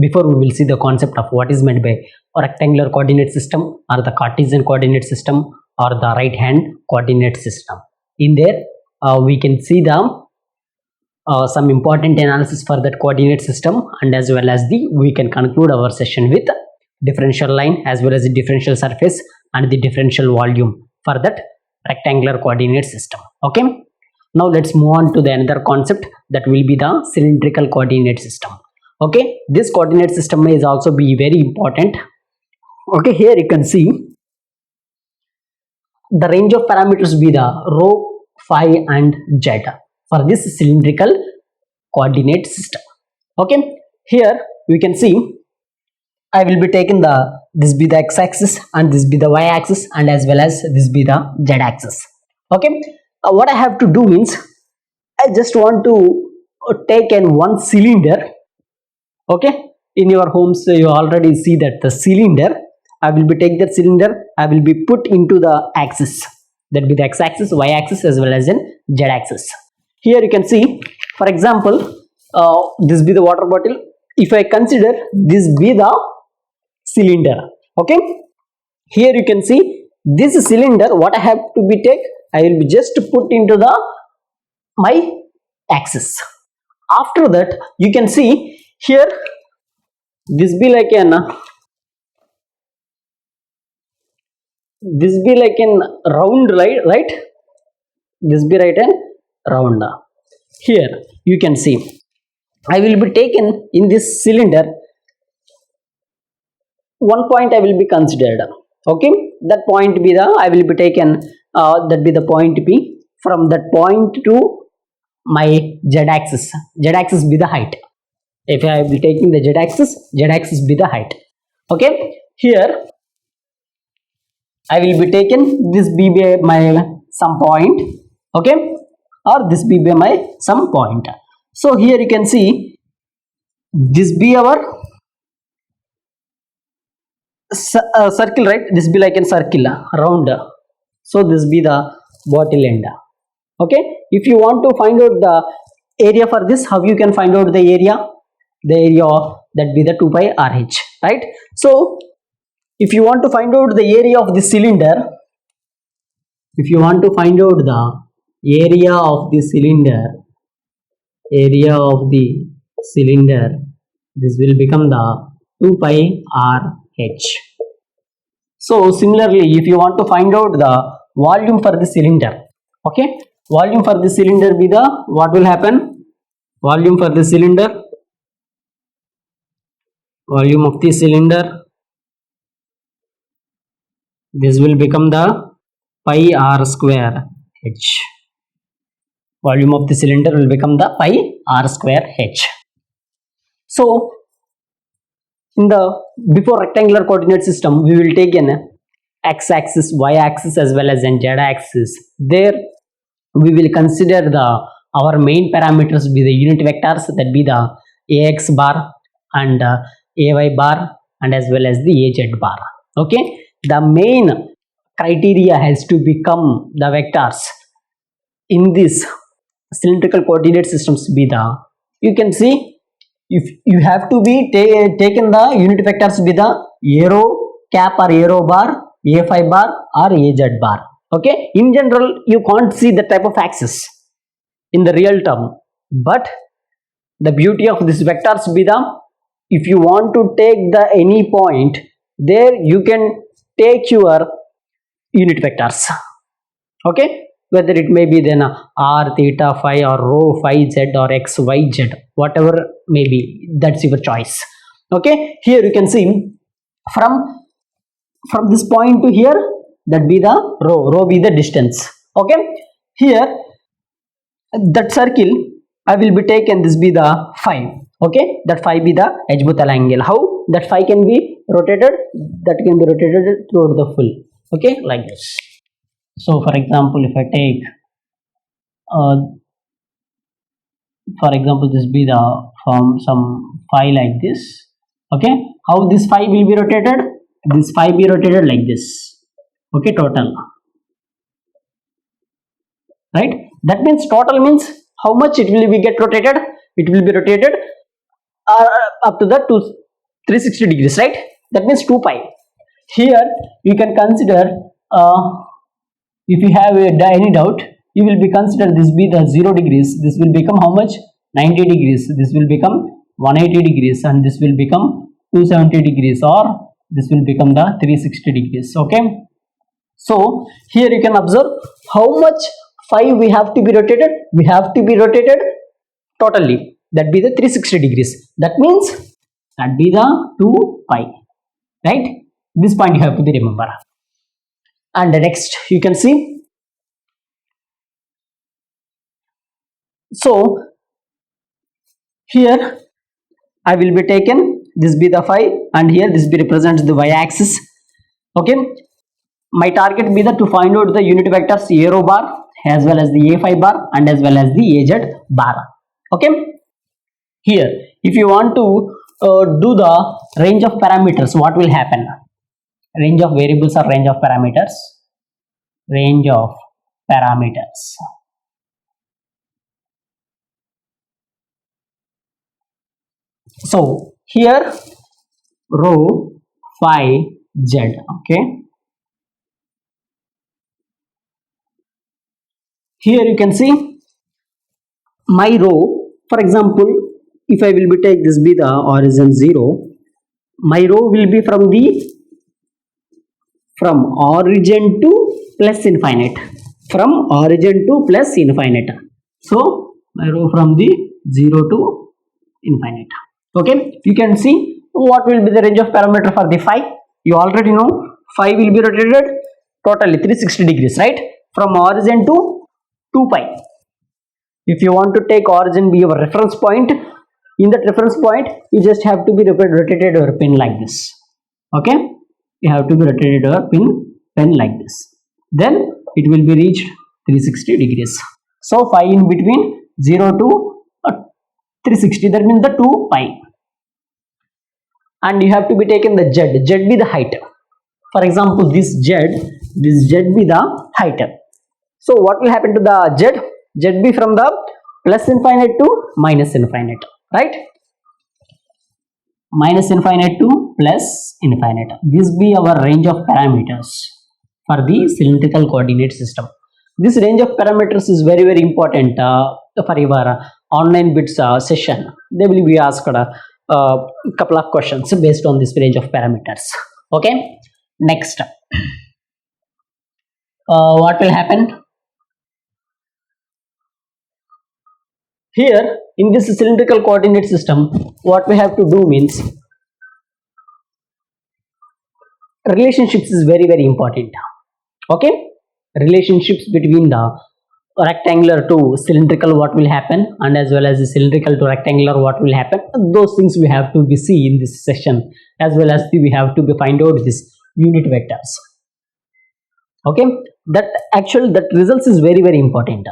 before we will see the concept of what is meant by a rectangular coordinate system or the Cartesian coordinate system or the right hand coordinate system. In there we can see the some important analysis for that coordinate system, and as well as we can conclude our session with differential line as well as the differential surface and the differential volume for that rectangular coordinate system. Okay, now let's move on to the another concept, that will be the cylindrical coordinate system. Okay, this coordinate system is also be very important. Okay, here you can see the range of parameters be the rho, phi and z for this cylindrical coordinate system. Okay, here we can see I will be taking this be the x-axis and this be the y-axis and as well as this be the z-axis. Okay, what I have to do means I just want to take in one cylinder. Okay, in your homes you already see that the cylinder, I will be take that cylinder, I will be put into the axis, that be the x-axis, y-axis as well as in z-axis. Here you can see, for example, this be the water bottle. If I consider this be the cylinder, okay, here you can see this cylinder, what I have to be take, I will be just put into the my axis. After that you can see here this be like an round, right? This be right and round. Here you can see I will be taken in this cylinder one point I will be considered. Okay, that point be the I will be taken that be the point P. From that point to my z-axis, z-axis be the height. If I will be taking the z-axis be the height. Okay, here I will be taken this be my some point. Okay, or this be my some point. So here you can see this be our circle, right? This be like a circle, round. So this be the bottle end. Okay, if you want to find out the area for this, how you can find out the area? The area of that be the 2 pi RH, right? So if you want to find out the area of the cylinder, if you want to find out the area of the cylinder, this will become the 2 pi RH. So similarly, if you want to find out the volume for the cylinder, okay, volume for the cylinder be the, what will happen? Volume for the cylinder, volume of the cylinder, this will become the pi r square h. Volume of the cylinder will become the pi r square h. So in the before rectangular coordinate system, we will take an x-axis, y-axis as well as an z-axis. There we will consider our main parameters be the unit vectors, that be the ax bar and ay bar and as well as the az bar. Okay, the main criteria has to become the vectors in this cylindrical coordinate systems be the, you can see, if you have to be taken the unit vectors be the arrow cap or arrow bar, a5 bar or az bar. Okay, in general you can't see the type of axis in the real term, but the beauty of this vectors be the, if you want to take the any point, there you can take your unit vectors. Okay, whether it may be then r, theta, phi or rho, phi, z or x, y, z, whatever may be, that's your choice. Okay, here you can see from this point to here, that be the rho be the distance. Okay, here that circle I will be taken, this be the phi. Okay, that phi be the azimuthal angle. How that phi can be rotated? That can be rotated throughout the full. Okay, like this. So for example, if I take for example, this be the from some phi like this. Okay, how this phi will be rotated? This phi be rotated like this. Okay, total, right? That means total means how much it will be get rotated? It will be rotated up to the 360 degrees, right? That means 2 pi. Here you can consider, if you have any doubt, you will be consider this be the 0 degrees. This will become how much? 90 degrees. This will become 180 degrees, and this will become 270 degrees, or this will become the 360 degrees. Okay. So here you can observe how much phi we have to be rotated. We have to be rotated totally. That be the 360 degrees. That means that be the 2 pi. Right? This point you have to be remember. And next you can see. So here I will be taken this be the phi, and here this be represents the y-axis. Okay. My target be the to find out the unit vectors a rho bar as well as the a phi bar and as well as the az bar. Okay. Here if you want to do the range of parameters, what will happen? Range of variables or range of parameters? Range of parameters. So here rho phi z. Okay. Here you can see my rho. For example, if I will be take this be the origin 0, my rho will be from origin to plus infinite. From origin to plus infinite. So my rho from the 0 to infinite. Okay. You can see what will be the range of parameter for the phi. You already know phi will be rotated totally 360 degrees, right? From origin to 2 pi. If you want to take origin be your reference point, in that reference point you just have to be rotated your pin like this. Okay. You have to be rotated your pin like this. Then it will be reached 360 degrees. So phi in between 0 to 360, that means the 2 pi. And you have to be taken the z be the height. For example, this z be the height. So what will happen to the z be from the plus infinite to minus infinite, right? Minus infinite to plus infinite. This be our range of parameters for the cylindrical coordinate system. This range of parameters is very important for your online bits session. They will be asked a couple of questions based on this range of parameters. Okay. Next, what will happen? Here in this cylindrical coordinate system, what we have to do means relationships is very important. Okay. Relationships between the rectangular to cylindrical, what will happen, and as well as the cylindrical to rectangular, what will happen. Those things we have to be see in this session, as well as we have to be find out this unit vectors. Okay. That results is very important.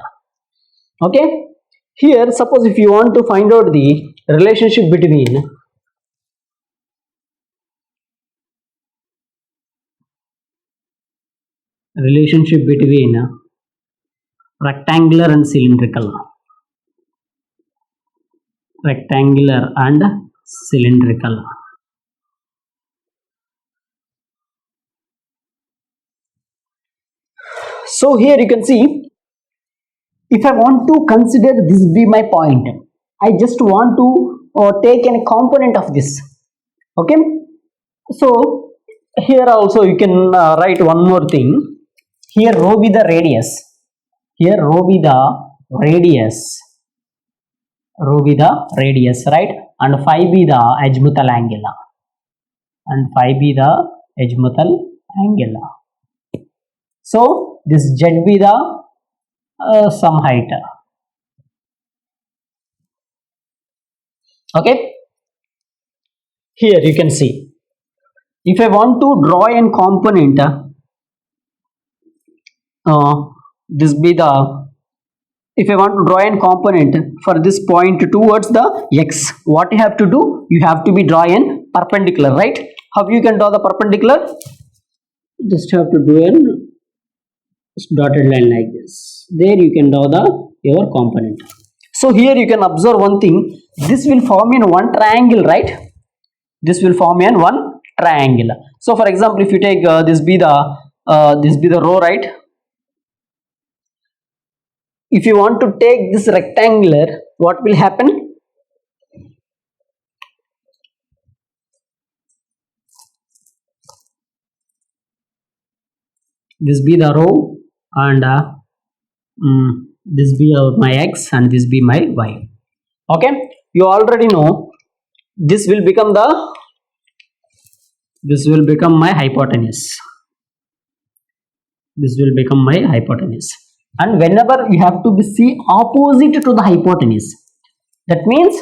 Okay. Here suppose if you want to find out the relationship between rectangular and cylindrical. So here you can see, if I want to consider this be my point, I just want to take a component of this. Okay. So here also you can write one more thing. Here rho be the radius. Right? And phi be the azimuthal angle. So this z be the some height. Okay. Here you can see, if I want to draw a component, if I want to draw a component for this point towards the x, what you have to do? You have to be draw a perpendicular, right? How you can draw the perpendicular? Just have to do a dotted line like this. There you can draw your component. So here you can observe one thing. This will form in one triangle, right? this will form an one triangle. So for example, if you take this be the row, right? If you want to take this rectangular, what will happen? This be the row, and this be my x, and this be my y. Okay, you already know this will become my hypotenuse. This will become my hypotenuse. And whenever you have to be see opposite to the hypotenuse, that means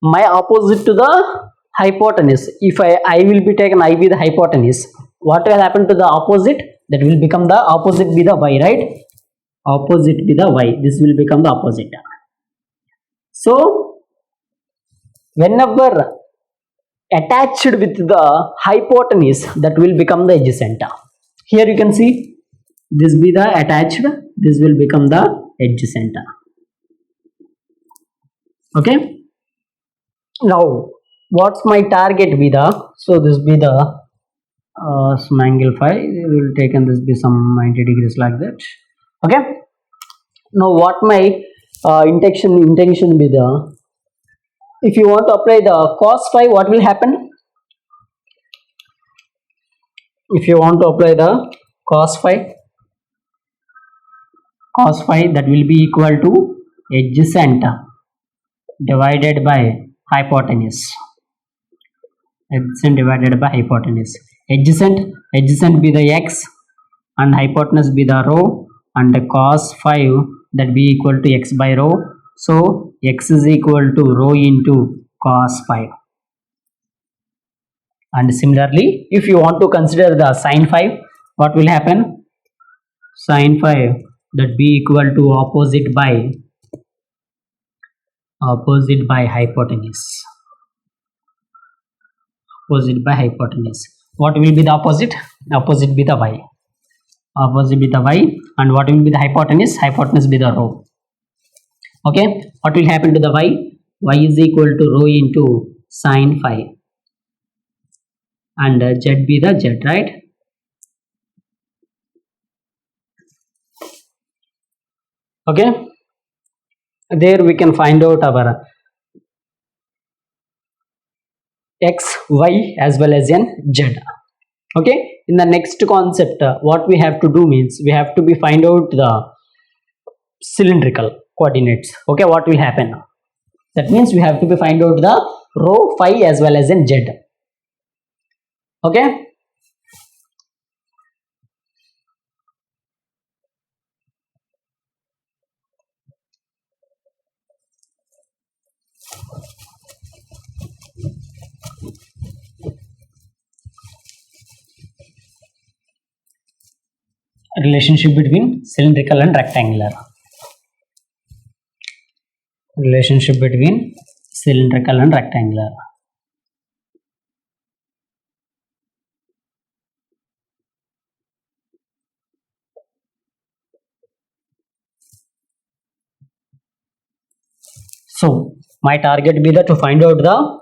my opposite to the hypotenuse, if I will be taken, I be the hypotenuse, what will happen to the opposite? That will become the opposite be the y, right? Opposite be the y, this will become the opposite. So whenever attached with the hypotenuse, that will become the adjacent. Here you can see this be the attached, this will become the adjacent. Okay, now what's my target be the, so this be the some angle phi, we will take, and this be some 90 degrees like that. Okay, now what my intention be the, if you want to apply the cos phi, what will happen? If you want to apply the cos phi, that will be equal to adjacent divided by hypotenuse. Adjacent divided by hypotenuse. Adjacent be the x, and hypotenuse be the rho, and the cos phi, that be equal to x by rho. So x is equal to rho into cos phi. And similarly, if you want to consider the sin phi, what will happen? Sin phi, that be equal to opposite by hypotenuse. Opposite by hypotenuse. What will be the opposite? Opposite be the y. Opposite be the y, and what will be the hypotenuse? Hypotenuse be the rho. Okay, what will happen to the y? Y is equal to rho into sin phi, and z be the z, right? Okay, there we can find out our x, y as well as n z. Okay, in the next concept, what we have to do means we have to be find out the cylindrical coordinates. Okay, what will happen? That means we have to be find out the rho, phi as well as in z. Okay, relationship between cylindrical and rectangular. Relationship between cylindrical and rectangular. So my target be that to find out the,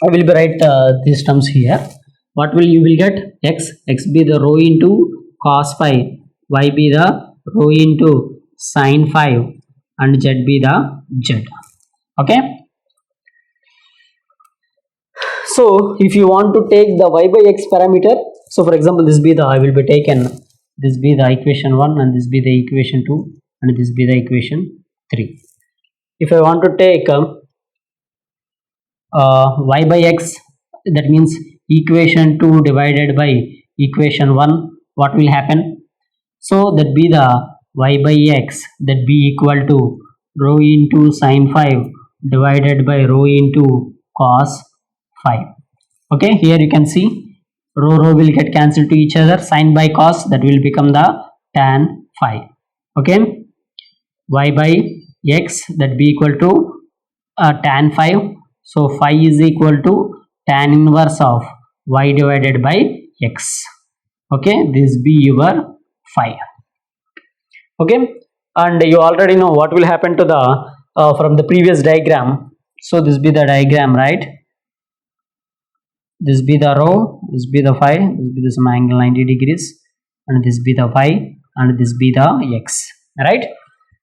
I will be write these terms here. What will you will get? X be the rho into cos phi, y be the rho into sin phi, and z be the z. Okay, so if you want to take the y by x parameter, so for example, this be the, I will be taken, this be the equation 1, and this be the equation 2, and this be the equation 3. If I want to take y by x, that means equation 2 divided by equation 1, what will happen? So that be the y by x, that be equal to rho into sin phi divided by rho into cos phi. Okay, here you can see rho will get cancelled to each other, sin by cos, that will become the tan phi. Okay, y by x, that be equal to tan phi. So phi is equal to tan inverse of y divided by x. Okay, this be your phi. Okay, and you already know what will happen to the from the previous diagram. So this be the diagram, right? this be the row, this be the phi, this be the some angle 90 degrees, and this be the phi, and this be the x, right?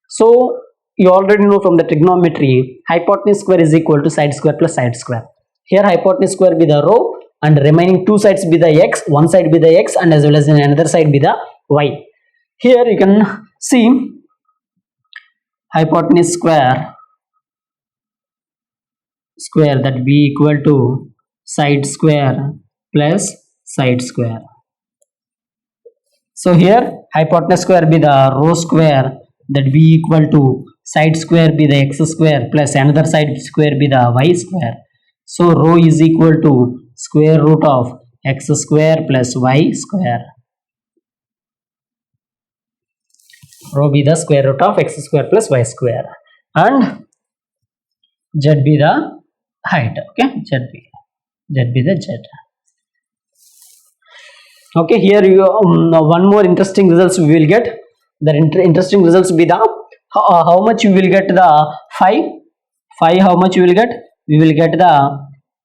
So you already know from the trigonometry, hypotenuse square is equal to side square plus side square. Here hypotenuse square be the row, and remaining two sides be the x, one side be the x, and as well as another side be the y. Here you can see hypotenuse square that be equal to side square plus side square. So here hypotenuse square be the row square that be equal to side square be the x square plus another side square be the y square. So rho is equal to square root of x square plus y square. Rho be the square root of x square plus y square, and z be the height. Okay, z be the z. Okay, here you one more interesting results we will get. The interesting results be the how much you will get the phi. How much you will get? We will get the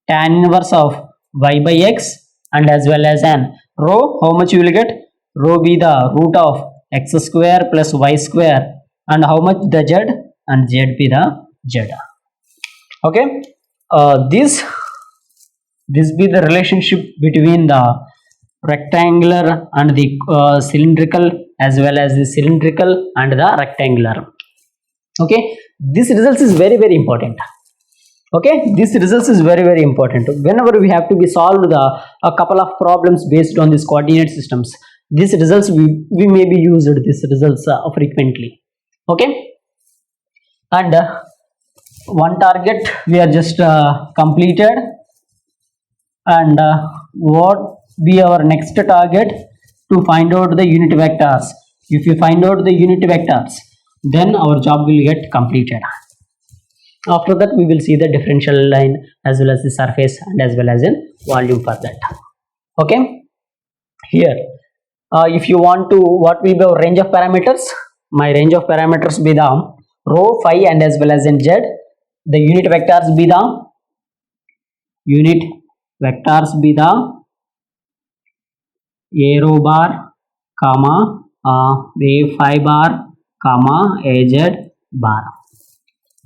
tan inverse of y by x, and as well as an rho. How much you will get? Rho be the root of x square plus y square, and how much the z, and z be the z. Okay, this be the relationship between the rectangular and the cylindrical, as well as the cylindrical and the rectangular. Okay, this results is very important. Okay, this results is very important. Whenever we have to be solved a couple of problems based on these coordinate systems, these results we may be used these results frequently. Okay, and one target we are just completed, and what be our next target? To find out the unit vectors. If you find out the unit vectors, then our job will get completed. After that we will see the differential line as well as the surface and as well as in volume for that. Okay, here if you want to, what will be our range of parameters? My range of parameters be the rho, phi, and as well as in z. The unit vectors be the a rho bar, comma, a phi bar, comma, az bar.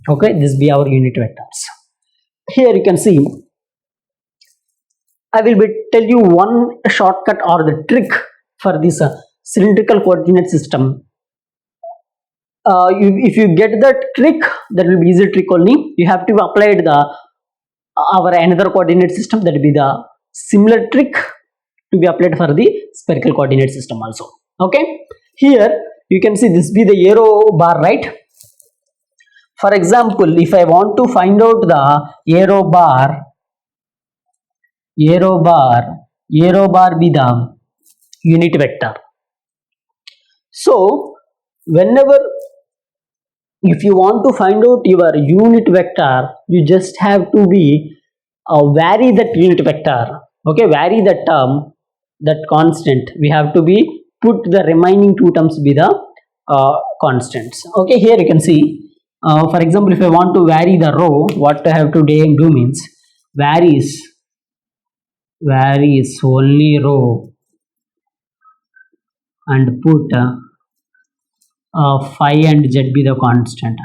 Okay, this be our unit vectors. Here you can see, I will tell you one shortcut or the trick for this cylindrical coordinate system. If you get that trick, that will be easy trick only. You have to apply our another coordinate system, that will be the similar trick to be applied for the spherical coordinate system also. Okay, here you can see this be the arrow bar, right? For example, if I want to find out the arrow bar be the unit vector. So whenever if you want to find out your unit vector, you just have to be vary that unit vector. Okay, vary that term, that constant. We have to be put the remaining two terms be the constants. Okay, here you can see, for example, if I want to vary the row, what I have to do means varies only row, and put phi and z be the constant.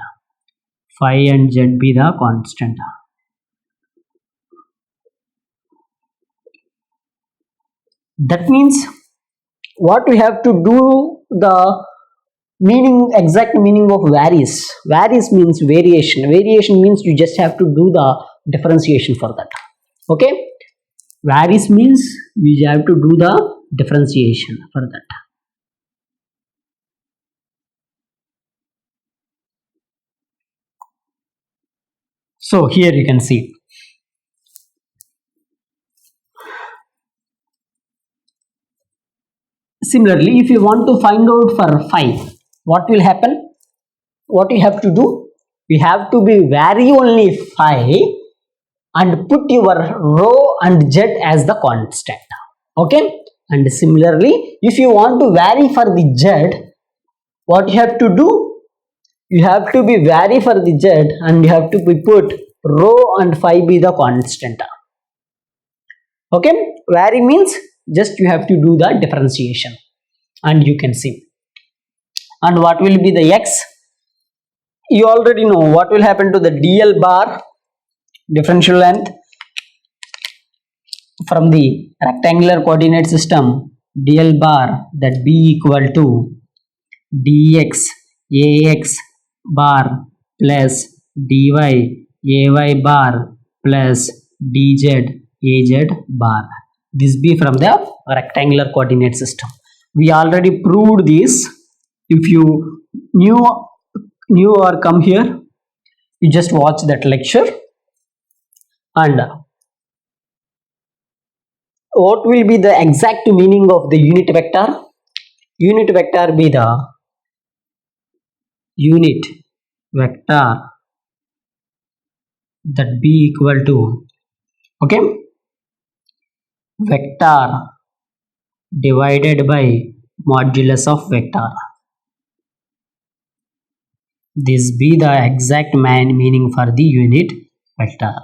That means what we have to do, the exact meaning of varies means variation means you just have to do the differentiation for that. Okay, varies means we have to do the differentiation for that. So here you can see, similarly, if you want to find out for phi, what will happen? What you have to do? We have to be vary only phi and put your rho and z as the constant. Okay, and similarly, if you want to vary for the z, what you have to do? You have to be vary for the z and you have to be put rho and phi be the constant. Okay, vary means just you have to do the differentiation, and you can see. And what will be the x? You already know what will happen to the dl bar, differential length, from the rectangular coordinate system. Dl bar that be equal to dx ax bar plus dy ay bar plus dz az bar. This be from the rectangular coordinate system. We already proved this. If you new or come here, you just watch that lecture. And what will be the exact meaning of the unit vector? Unit vector be the unit vector that be equal to, okay, vector divided by modulus of vector. This be the exact meaning for the unit vector.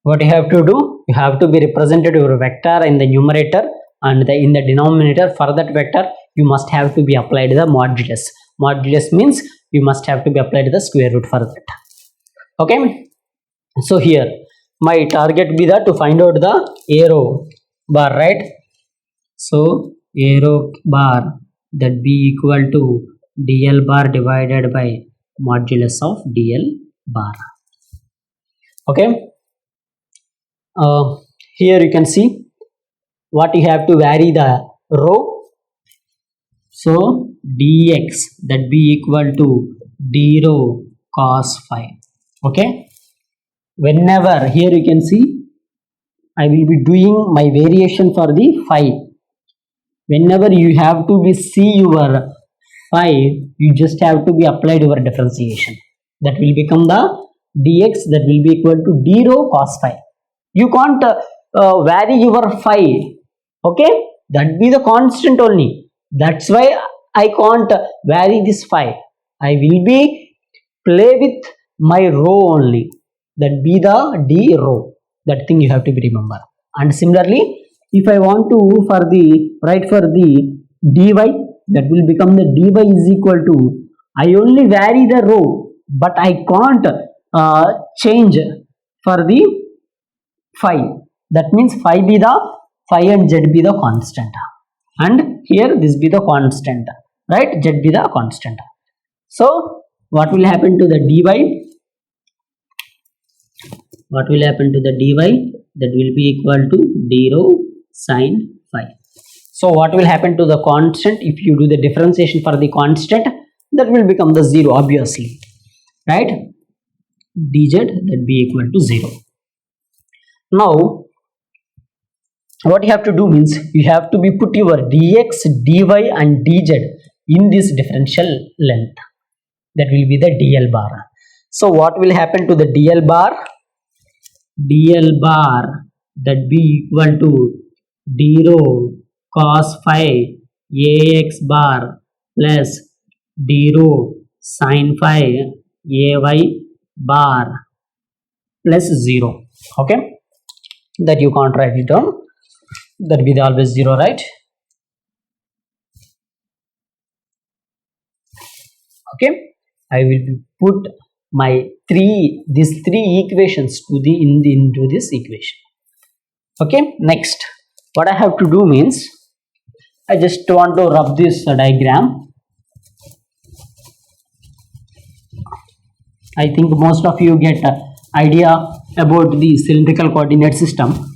What you have to do? You have to be represented your vector in the numerator, and in the denominator for that vector you must have to be applied the modulus. Modulus means you must have to be applied the square root for that. Okay, so here my target be that to find out the arrow bar, right? So arrow bar that be equal to dl bar divided by modulus of dl bar. Okay, here you can see what you have to vary the row. So dx that be equal to d rho cos phi. Okay, whenever here you can see I will be doing my variation for the phi. Whenever you have to be see your phi, you just have to be applied your differentiation. That will become the dx that will be equal to d rho cos phi. You can't vary your phi. Okay, that be the constant only. That's why I can't vary this phi. I will be play with my rho only. That be the d rho. That thing you have to be remember. And similarly, if I want to for the write for the dy, that will become the dy is equal to, I only vary the rho, but I can't change for the phi. That means phi be the phi and z be the constant, and here this be the constant, right? Z be the constant. So what will happen to the dy? What will happen to the dy? That will be equal to d rho sin phi. So what will happen to the constant? If you do the differentiation for the constant, that will become the 0 obviously, right? dz that be equal to 0. Now what you have to do means you have to be put your dx, dy and dz in this differential length. That will be the dl bar. So what will happen to the dl bar? Dl bar that be equal to d rho cos phi ax bar plus d rho sin phi ay bar plus 0. Okay, that you can't write it down. That will be always 0, right? Okay, I will put my these three equations to the into this equation. Okay, next what I have to do means I just want to rub this diagram. I think most of you get idea about the cylindrical coordinate system.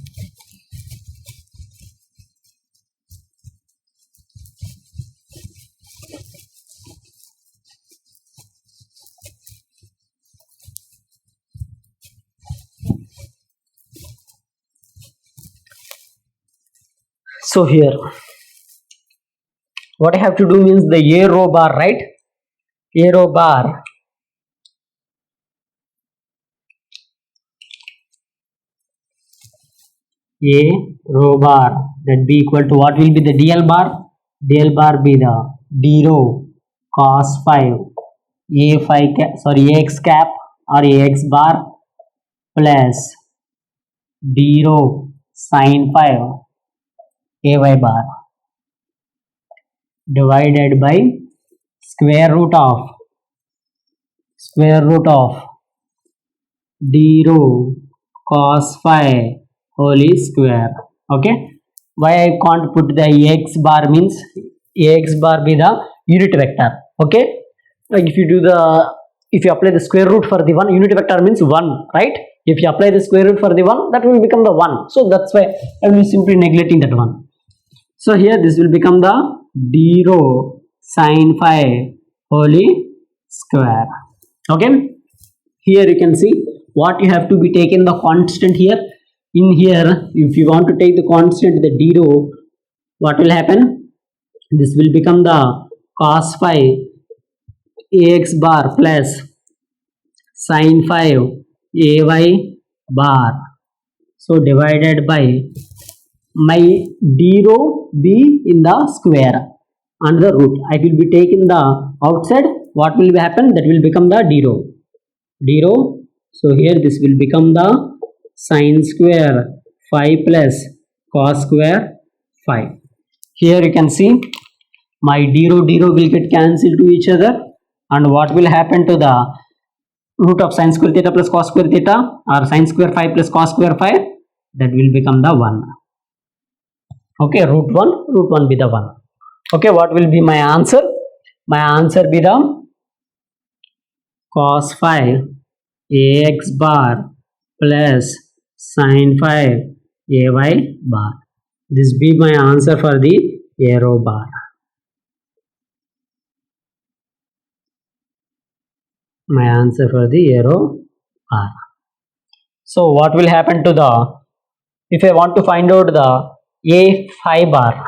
So here what I have to do means the a rho bar, right? A rho bar a rho bar that be equal to what will be the dl bar? Dl bar be the d rho cos phi a phi cap, sorry ax cap or ax bar plus d rho sine 5 ay bar divided by square root of d rho cos phi whole square. Okay, why I can't put the ax bar means ax bar be the unit vector. Okay, like if you apply the square root for the one, unit vector means 1, right? If you apply the square root for the one, that will become the 1. So that's why I will be simply neglecting that one. So here this will become the d rho sine phi whole square. Okay, here you can see what you have to be taken the constant here. In here, if you want to take the constant the d rho, what will happen? This will become the cos phi ax bar plus sin phi ay bar. So divided by my d rho be in the square and the root. I will be taking the outside. What will happen? That will become the d rho. So here this will become the sin square phi plus cos square phi. Here you can see my d rho will get cancelled to each other, and what will happen to the root of sin square theta plus cos square theta, or sin square phi plus cos square phi? That will become the 1. Okay, root 1 be the 1. Okay, what will be my answer? My answer be the cos phi ax bar plus sin phi ay bar. This be my answer for the arrow bar. My answer for the arrow bar. So what will happen to the, if I want to find out the a phi bar,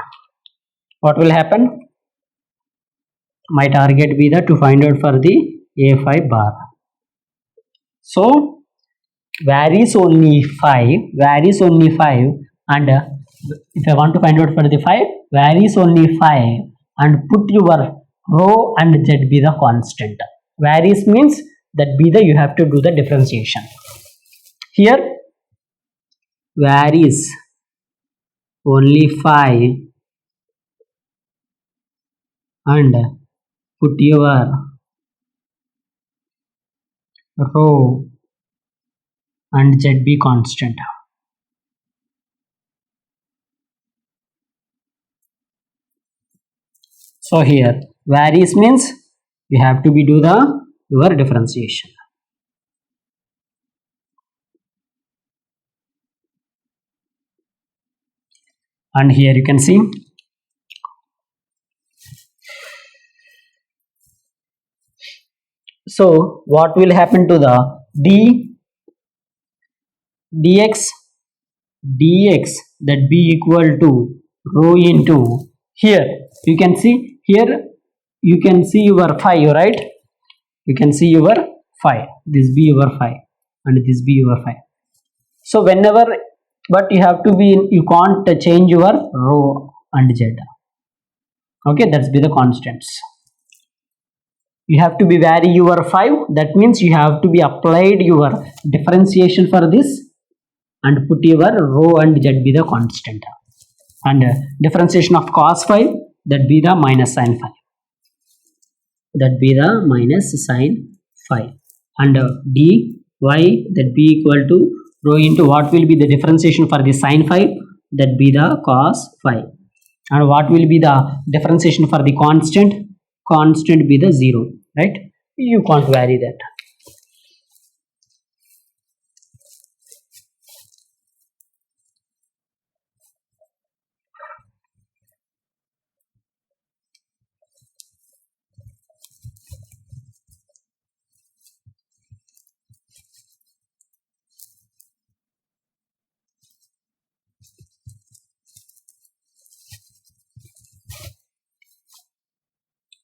what will happen? My target be the to find out for the a phi bar. So varies only 5, and if I want to find out for the 5, varies only 5, and put your rho and z be the constant. Varies means that be the, you have to do the differentiation. Here varies only 5, and put your rho and z be constant. So here varies means you have to be do the your differentiation. And here you can see so what will happen to the dx that be equal to rho into, here you can see, here you can see your phi, right? You can see your phi, this be your phi and this be your phi. So whenever, but you have to be, you can't change your rho and z. Okay, that's be the constants. You have to be vary your 5, that means you have to be applied your differentiation for this and put your rho and z be the constant, and differentiation of cos phi, that be the minus sin phi, and dy that be equal to rho into what will be the differentiation for the sin phi, that be the cos phi, and what will be the differentiation for the constant be the 0, right? You can't vary that.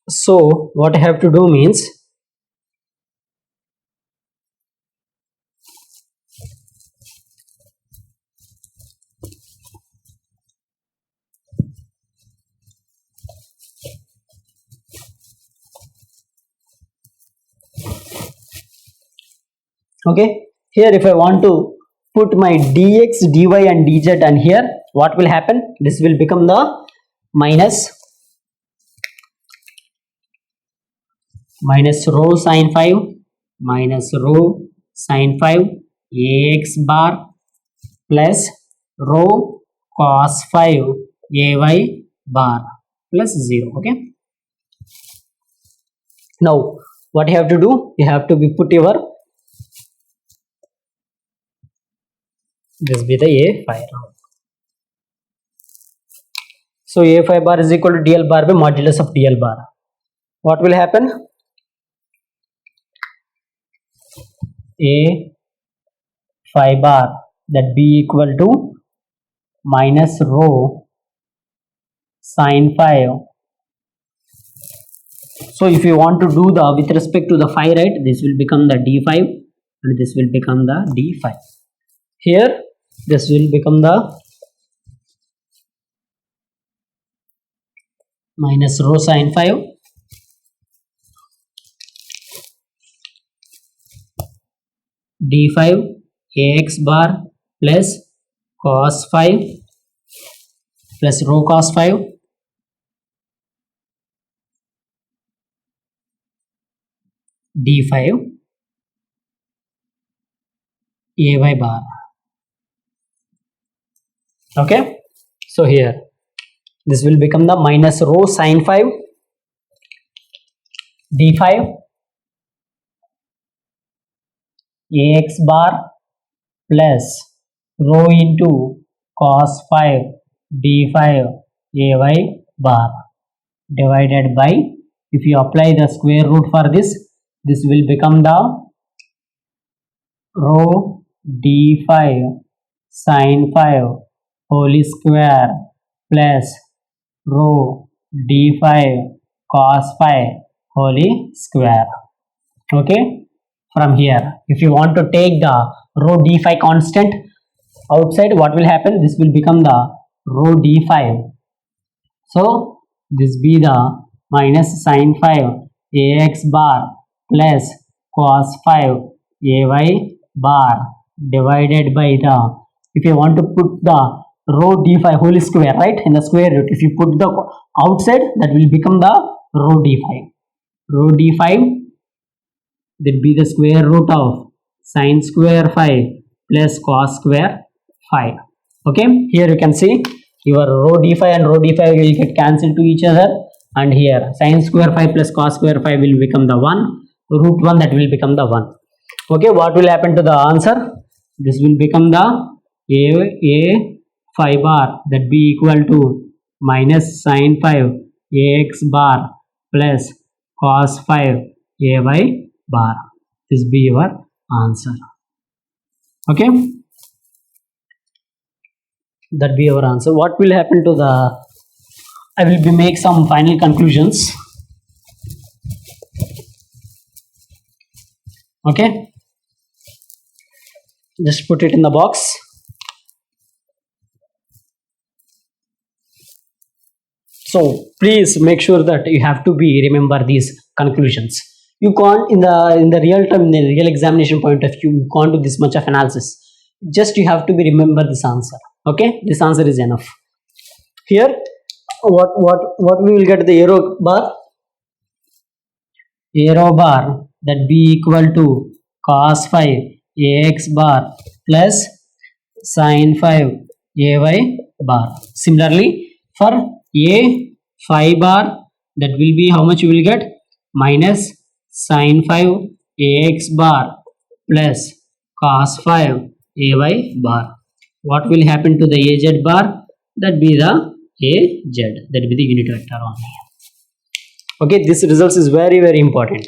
So what I have to do means, okay, here if I want to put my dx, dy and dz, and here what will happen? This will become the minus rho sine 5 minus rho sine 5 ax bar plus rho cos 5 ay bar plus 0. Okay, now what you have to do, you have to put your this be the a5 now. So a5 bar is equal to dl bar by modulus of dl bar. What will happen? a5 bar that be equal to minus rho sine 5. So if you want to do the with respect to the phi, right, this will become the d5 and this will become the d5. Here this will become the minus rho sine 5 d5 ax bar plus cos 5 plus rho cos 5 d5 ay bar. Okay, so here this will become the minus rho sine 5 d5 ax bar plus rho into cos 5 d5 ay bar divided by, if you apply the square root for this will become the rho d5 sine 5 whole square plus rho d5 cos 5 whole square. Okay, from here if you want to take the rho d5 constant outside, what will happen? This will become the rho d5. So this be the minus sine 5 ax bar plus cos 5 ay bar divided by the, if you want to put the rho d5 whole square, right, in the square root, if you put the outside, that will become the rho d5. Rho d5 that be the square root of sine square 5 plus cos square 5. Okay, here you can see your rho d5 and rho d5 will get cancelled to each other, and here sine square 5 plus cos square 5 will become the 1, root 1 that will become the 1. Okay, what will happen to the answer? This will become the a5 bar that be equal to minus sine 5 ax bar plus cos 5 ay bar. This be your answer. Okay, that be our answer. What will happen to the, I will be make some final conclusions. Okay, just put it in the box. So please make sure that you have to be remember these conclusions. You can't in the real time, in the real examination point of view, you can't do this much of analysis. Just you have to be remember this answer. Okay, this answer is enough. Here what we will get, the arrow bar that be equal to cos 5 ax bar plus sin 5 ay bar. Similarly for a5 bar, that will be how much you will get? Minus sin 5 ax bar plus cos 5 ay bar. What will happen to the az bar? That be the az, that be the unit vector only. Okay, this results is very important,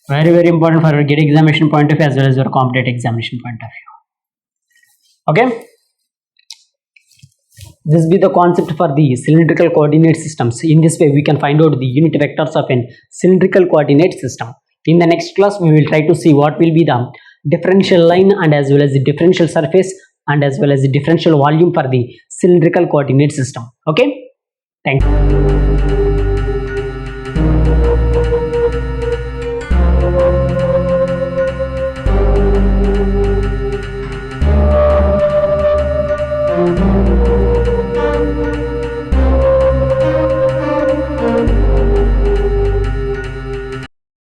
very important for your GATE examination point of view as well as your competitive examination point of view. Okay, this be the concept for the cylindrical coordinate systems. In this way we can find out the unit vectors of a cylindrical coordinate system. In the next class we will try to see what will be the differential line and as well as the differential surface and as well as the differential volume for the cylindrical coordinate system. Okay, thank you.